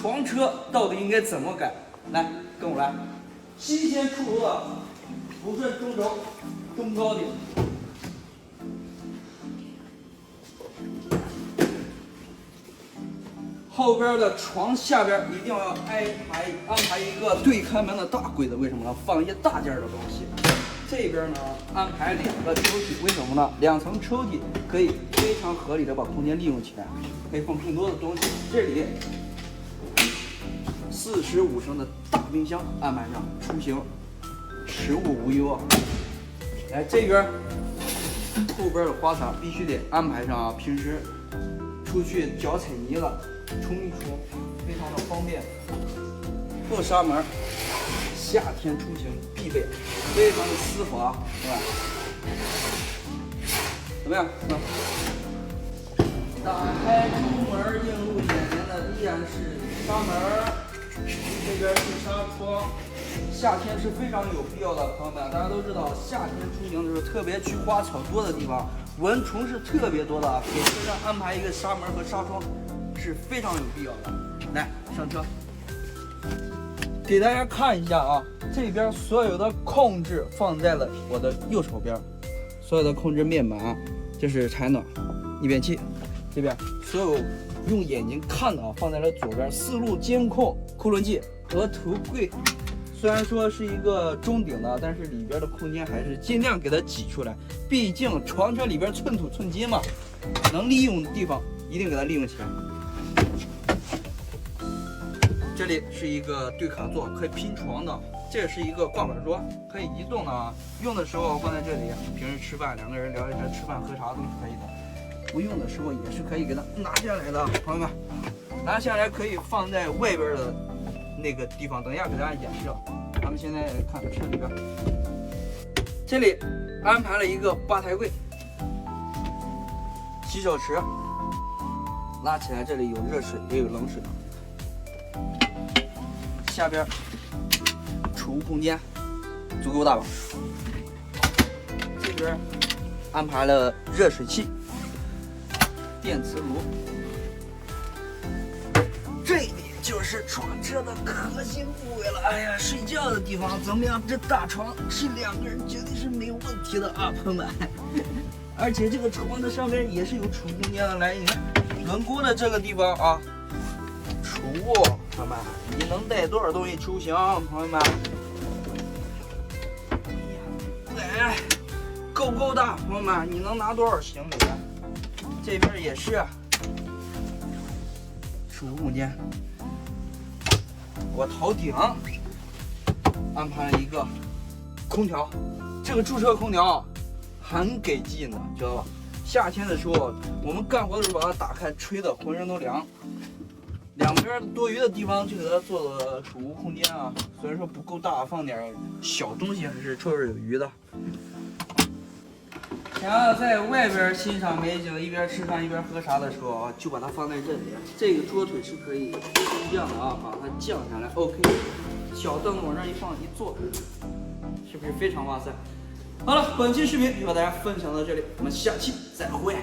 床车到底应该怎么改？来，跟我来。新鲜出炉的抚顺中轴中高顶。后边的床下边一定要安排一个对开门的大柜子，为什么呢？放一些大件的东西。这边呢安排2个抽屉，为什么呢？2层抽屉可以非常合理的把空间利用起来，可以放更多的东西。这里45升的大冰箱安排上，出行食物无忧啊。来这边后边的花洒必须得安排上啊，平时出去脚踩泥了。冲一冲，非常的方便。后纱门，夏天出行必备，非常的丝滑，是吧？怎么样？打开出门，映入眼帘的依然是纱门，这边是纱窗。夏天是非常有必要的，朋友们，大家都知道，夏天出行的时候，特别去花草多的地方，蚊虫是特别多的，给车上安排一个纱门和纱窗。是非常有必要的。来上车，给大家看一下啊，这边所有的控制放在了我的右手边，所有的控制面板，这是采暖、逆变器，这边所有用眼睛看的啊，放在了左边，4路监控、库仑计和头柜。虽然说是一个中顶的，但是里边的空间还是尽量给它挤出来，毕竟床车里边寸土寸金嘛，能利用的地方一定给它利用起来。这里是一个对卡座，可以拼床的。这是一个挂板桌，可以移动的啊。用的时候放在这里，平时吃饭2个人聊一聊吃饭喝茶都是可以的。不用的时候也是可以给它拿下来的，朋友们，拿下来可以放在外边的那个地方。等一下给大家演示。咱们现在看车里边，这里安排了一个吧台柜、洗手池，拉起来这里有热水也有冷水。下边储物空间足够大吧？这边安排了热水器、电磁炉，这里就是床车的核心部位了。哎呀，睡觉的地方怎么样？这大床睡2个人绝对是没有问题的啊，朋友们。而且这个床的上面也是有储物空间的。来，你看轮毂的这个地方啊，储物。朋友们，你能带多少东西出行？朋友们，哎，够大，朋友们，你能拿多少行李？这边也是储物空间。我头顶安排了一个空调，这个驻车空调很给劲的，知道吧？夏天的时候，我们干活的时候把它打开，吹的浑身都凉。2边多余的地方就给它做了储物空间啊，虽然说不够大，放点小东西还是绰绰有余的。想要在外边欣赏美景，一边吃饭一边喝茶的时候啊，就把它放在这里。这个桌腿是可以升降的啊，把它降下来。OK， 小凳子往这一放一坐，是不是非常哇塞？好了，本期视频就和大家分享到这里，我们下期再会。